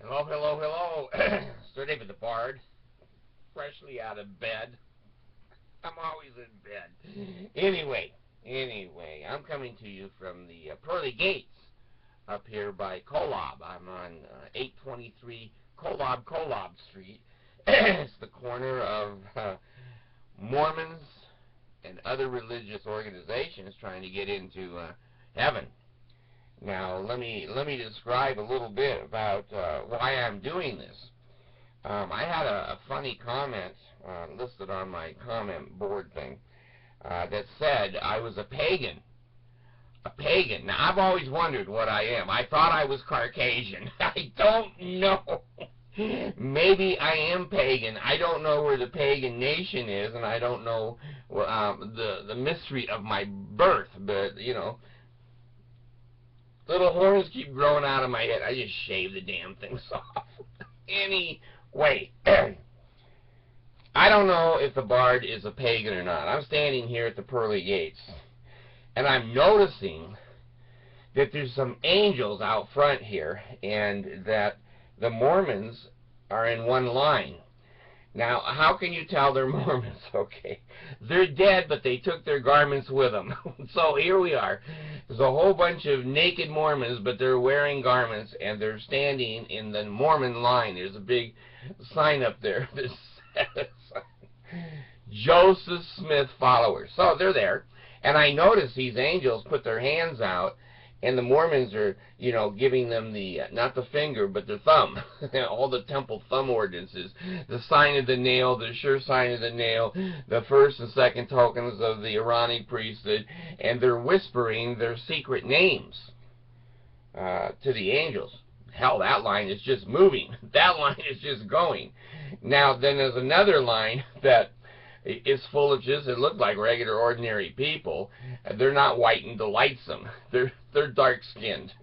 Hello, hello, hello. Sir David the Bard, freshly out of bed. I'm always in bed. Anyway, I'm coming to you from the pearly gates up here by Kolob. I'm on 823 Kolob Street. It's the corner of Mormons and other religious organizations trying to get into heaven. Now, let me describe a little bit about why I'm doing this. I had a funny comment listed on my comment board thing that said I was a pagan. A pagan. Now, I've always wondered what I am. I thought I was Caucasian. I don't know. Maybe I am pagan. I don't know where the pagan nation is, and I don't know the mystery of my birth, but, you know, little horns keep growing out of my head. I just shave the damn things off. Anyway, I don't know if the Bard is a pagan or not. I'm standing here at the pearly gates, and I'm noticing that there's some angels out front here, and that the Mormons are in one line. Now, how can you tell they're Mormons? Okay, they're dead, but they took their garments with them. So here we are. There's a whole bunch of naked Mormons, but they're wearing garments, and they're standing in the Mormon line. There's a big sign up there that says Joseph Smith followers. So they're there, and I notice these angels put their hands out, and the Mormons are, you know, giving them the, not the finger, but the thumb. All the temple thumb ordinances. The sign of the nail, the sure sign of the nail, the first and second tokens of the Aaronic priesthood, and they're whispering their secret names to the angels. Hell, that line is just moving. That line is just going. Now, then there's another line that is full of just, it looked like regular ordinary people. They're not white and delightsome. They're dark-skinned.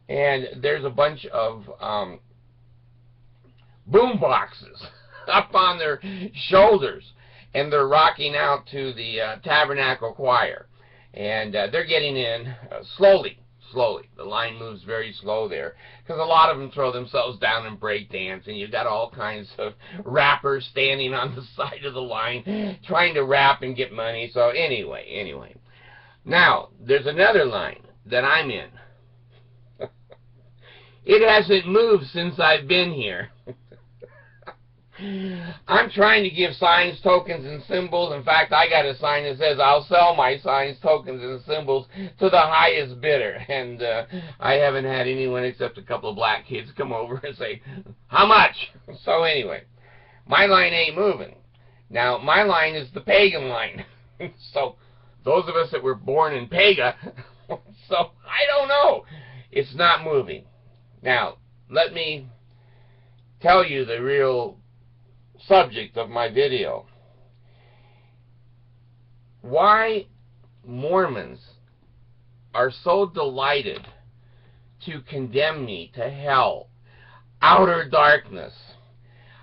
And there's a bunch of boom boxes up on their shoulders, and they're rocking out to the tabernacle choir. And they're getting in slowly. The line moves very slow there, because a lot of them throw themselves down and break dance, and you've got all kinds of rappers standing on the side of the line trying to rap and get money. So anyway. Now, there's another line that I'm in. It hasn't moved since I've been here. I'm trying to give signs, tokens, and symbols. In fact, I got a sign that says, I'll sell my signs, tokens, and symbols to the highest bidder. And I haven't had anyone except a couple of black kids come over and say, how much? So anyway, my line ain't moving. Now, my line is the pagan line. So those of us that were born in Pega, so I don't know. It's not moving. Now, let me tell you the real subject of my video. Why Mormons are so delighted to condemn me to hell, outer darkness.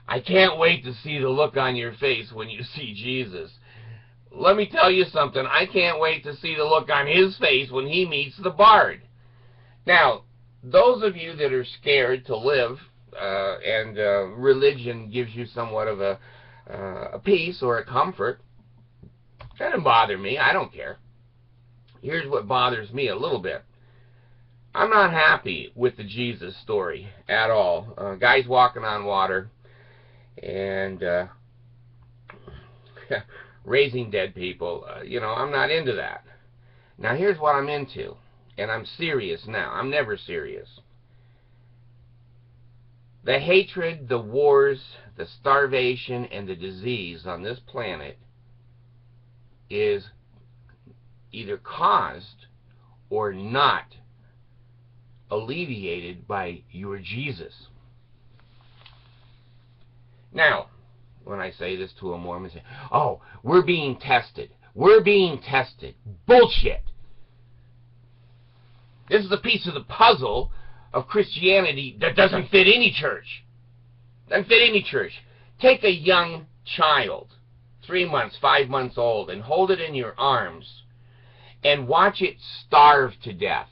I can't wait to see the look on your face when you see Jesus. Let me tell you something. I can't wait to see the look on his face when he meets the Bard. Now, those of you that are scared to live and religion gives you somewhat of a peace or a comfort, doesn't bother me. I don't care. Here's what bothers me a little bit. I'm not happy with the Jesus story at all. Guys walking on water and raising dead people. You know, I'm not into that. Now, here's what I'm into, and I'm serious now. I'm never serious. The hatred, the wars, the starvation, and the disease on this planet is either caused or not alleviated by your Jesus. Now, when I say this to a Mormon, say, oh, we're being tested. We're being tested. Bullshit. This is a piece of the puzzle of Christianity that doesn't fit any church. Doesn't fit any church. Take a young child, 3 months, 5 months old, and hold it in your arms and watch it starve to death.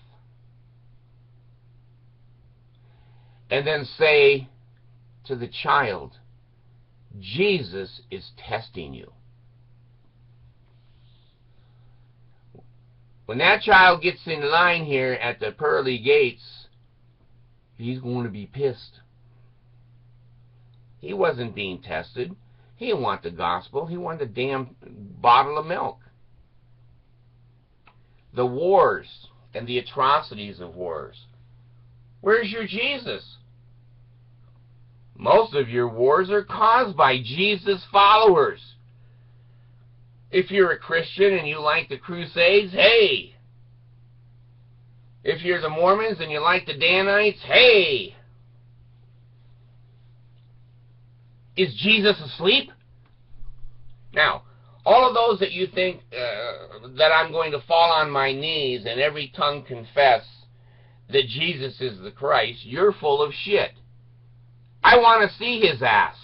and then say to the child, Jesus is testing you. When that child gets in line here at the pearly gates, he's going to be pissed. He wasn't being tested. He didn't want the gospel. He wanted a damn bottle of milk. The wars and the atrocities of wars. Where's your Jesus? Most of your wars are caused by Jesus followers. If you're a Christian and you like the Crusades, hey. If you're the Mormons and you like the Danites, hey. Is Jesus asleep? Now, all of those that you think that I'm going to fall on my knees and every tongue confess that Jesus is the Christ, you're full of shit. I want to see his ass.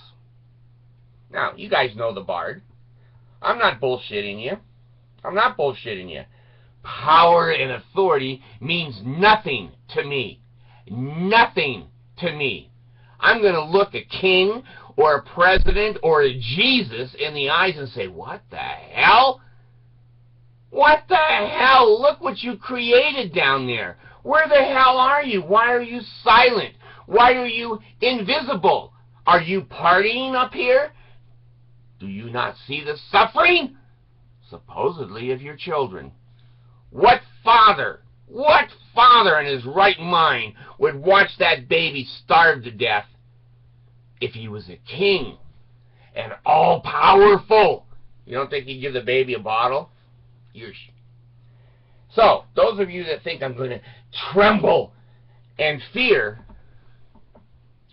Now, you guys know the Bard. I'm not bullshitting you. I'm not bullshitting you. Power and authority means nothing to me. Nothing to me. I'm going to look a king or a president or a Jesus in the eyes and say, what the hell? What the hell? Look what you created down there. Where the hell are you? Why are you silent? Why are you invisible? Are you partying up here? Do you not see the suffering, supposedly, of your children? What father in his right mind would watch that baby starve to death if he was a king and all-powerful? You don't think he'd give the baby a bottle? So, those of you that think I'm going to tremble and fear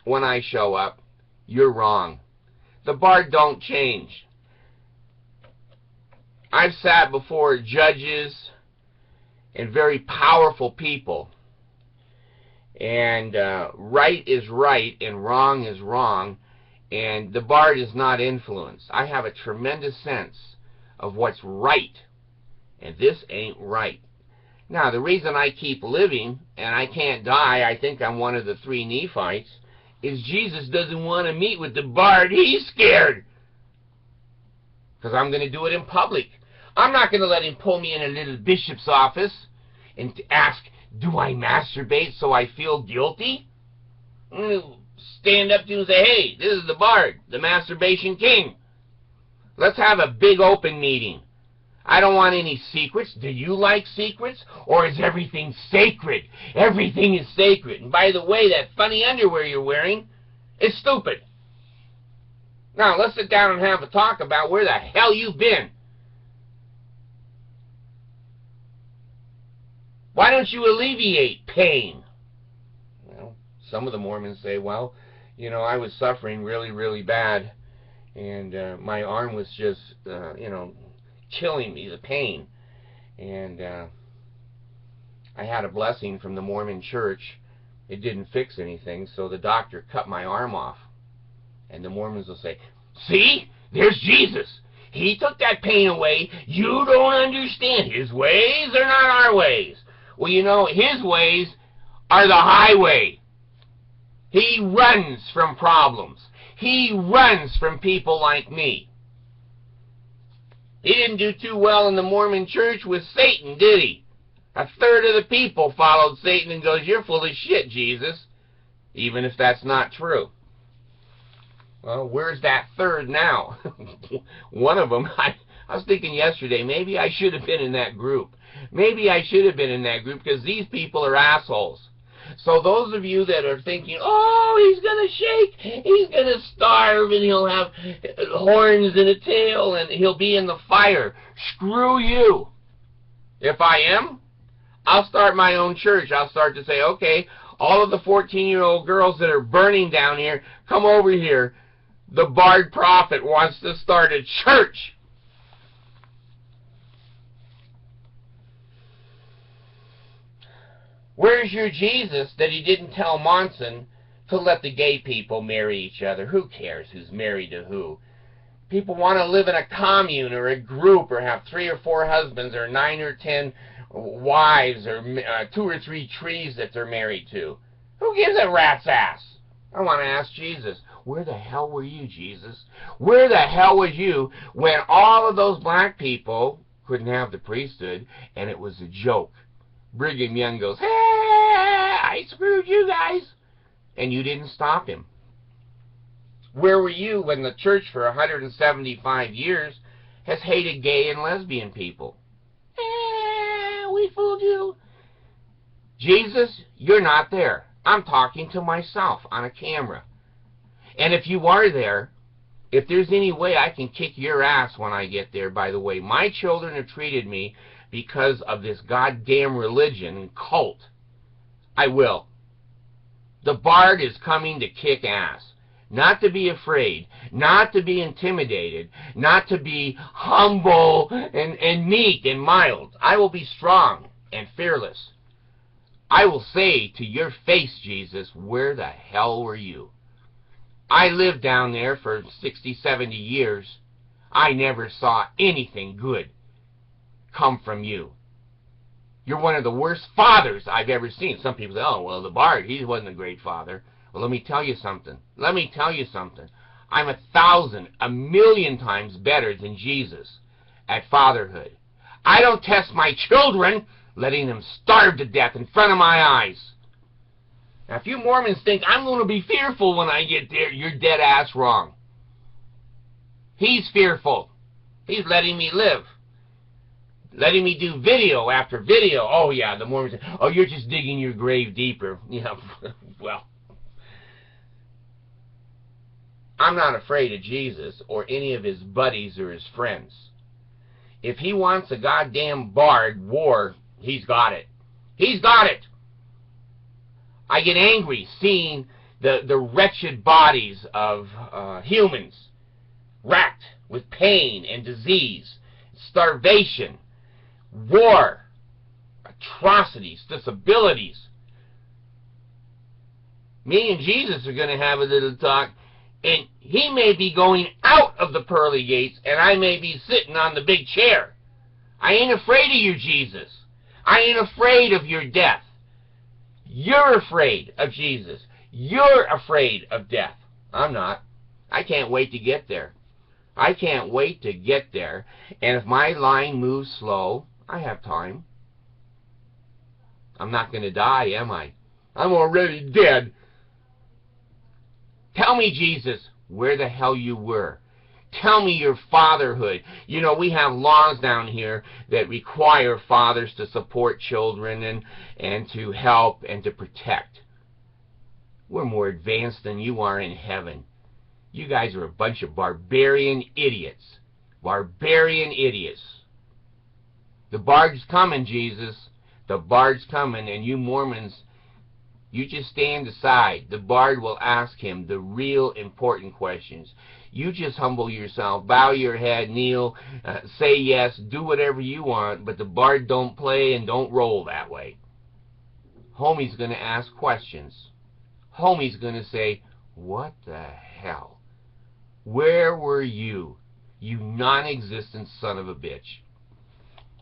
when I show up, you're wrong. The Bard don't change. I've sat before judges and very powerful people, and right is right and wrong is wrong, and the Bard is not influenced. I have a tremendous sense of what's right, and this ain't right. Now, the reason I keep living and I can't die, I think I'm one of the 3 Nephites, is Jesus doesn't want to meet with the Bard. He's scared. Because I'm going to do it in public. I'm not going to let him pull me in a little bishop's office and ask, do I masturbate so I feel guilty? I'm going to stand up to him and say, hey, this is the Bard, the masturbation king. Let's have a big open meeting. I don't want any secrets. Do you like secrets? Or is everything sacred? Everything is sacred. And by the way, that funny underwear you're wearing is stupid. Now, let's sit down and have a talk about where the hell you've been. Why don't you alleviate pain? Well, some of the Mormons say, well, you know, I was suffering really, really bad, and my arm was just, you know, killing me, the pain. And I had a blessing from the Mormon church. It didn't fix anything, so the doctor cut my arm off. And the Mormons will say, see, there's Jesus. He took that pain away. You don't understand. His ways are not our ways. Well, you know, his ways are the highway. He runs from problems. He runs from people like me. He didn't do too well in the Mormon church with Satan, did he? 1/3 of the people followed Satan and goes, you're full of shit, Jesus. Even if that's not true. Well, where's that third now? One of them, I was thinking yesterday, maybe I should have been in that group. Maybe I should have been in that group because these people are assholes. So those of you that are thinking, oh, he's going to shake, he's going to starve, and he'll have horns and a tail, and he'll be in the fire. Screw you. If I am, I'll start my own church. I'll start to say, okay, all of the 14-year-old girls that are burning down here, come over here. The Bard Prophet wants to start a church. Where's your Jesus that he didn't tell Monson to let the gay people marry each other? Who cares who's married to who? People want to live in a commune or a group or have 3 or 4 husbands or 9 or 10 wives or 2 or 3 trees that they're married to. Who gives a rat's ass? I want to ask Jesus, where the hell were you, Jesus? Where the hell was you when all of those black people couldn't have the priesthood and it was a joke? Brigham Young goes, hey, I screwed you guys. And you didn't stop him. Where were you when the church for 175 years has hated gay and lesbian people? We fooled you. Jesus, you're not there. I'm talking to myself on a camera. And if you are there, if there's any way I can kick your ass when I get there, by the way, my children have treated me because of this goddamn religion and cult, I will. The Bard is coming to kick ass. Not to be afraid, not to be intimidated, not to be humble and meek and mild. I will be strong and fearless. I will say to your face, Jesus, where the hell were you? I lived down there for 60, 70 years. I never saw anything good come from you. You're one of the worst fathers I've ever seen. Some people say, oh, well, the Bard, he wasn't a great father. Well, let me tell you something. Let me tell you something. I'm 1,000, 1,000,000 times better than Jesus at fatherhood. I don't test my children letting them starve to death in front of my eyes. Now, if you Mormons think I'm going to be fearful when I get there, you're dead ass wrong. He's fearful. He's letting me live. Letting me do video after video. Oh, yeah, the Mormons say, oh, you're just digging your grave deeper. Yeah, well, I'm not afraid of Jesus or any of his buddies or his friends. If he wants a goddamn Bard war, he's got it. He's got it. I get angry seeing the wretched bodies of humans racked with pain and disease, starvation, war, atrocities, disabilities. Me and Jesus are going to have a little talk, and he may be going out of the pearly gates, and I may be sitting on the big chair. I ain't afraid of you, Jesus. I ain't afraid of your death. You're afraid of Jesus. You're afraid of death. I'm not. I can't wait to get there. I can't wait to get there. And if my line moves slow, I have time. I'm not going to die, am I? I'm already dead. Tell me, Jesus, where the hell you were. Tell me your fatherhood. You know, we have laws down here that require fathers to support children and to help and to protect. We're more advanced than you are in heaven. You guys are a bunch of barbarian idiots. Barbarian idiots. The Bard's coming, Jesus. The Bard's coming, and you Mormons, you just stand aside. The Bard will ask him the real important questions. You just humble yourself, bow your head, kneel, say yes, do whatever you want, but the Bard don't play and don't roll that way. Homie's going to ask questions. Homie's going to say, what the hell? Where were you, you non-existent son of a bitch?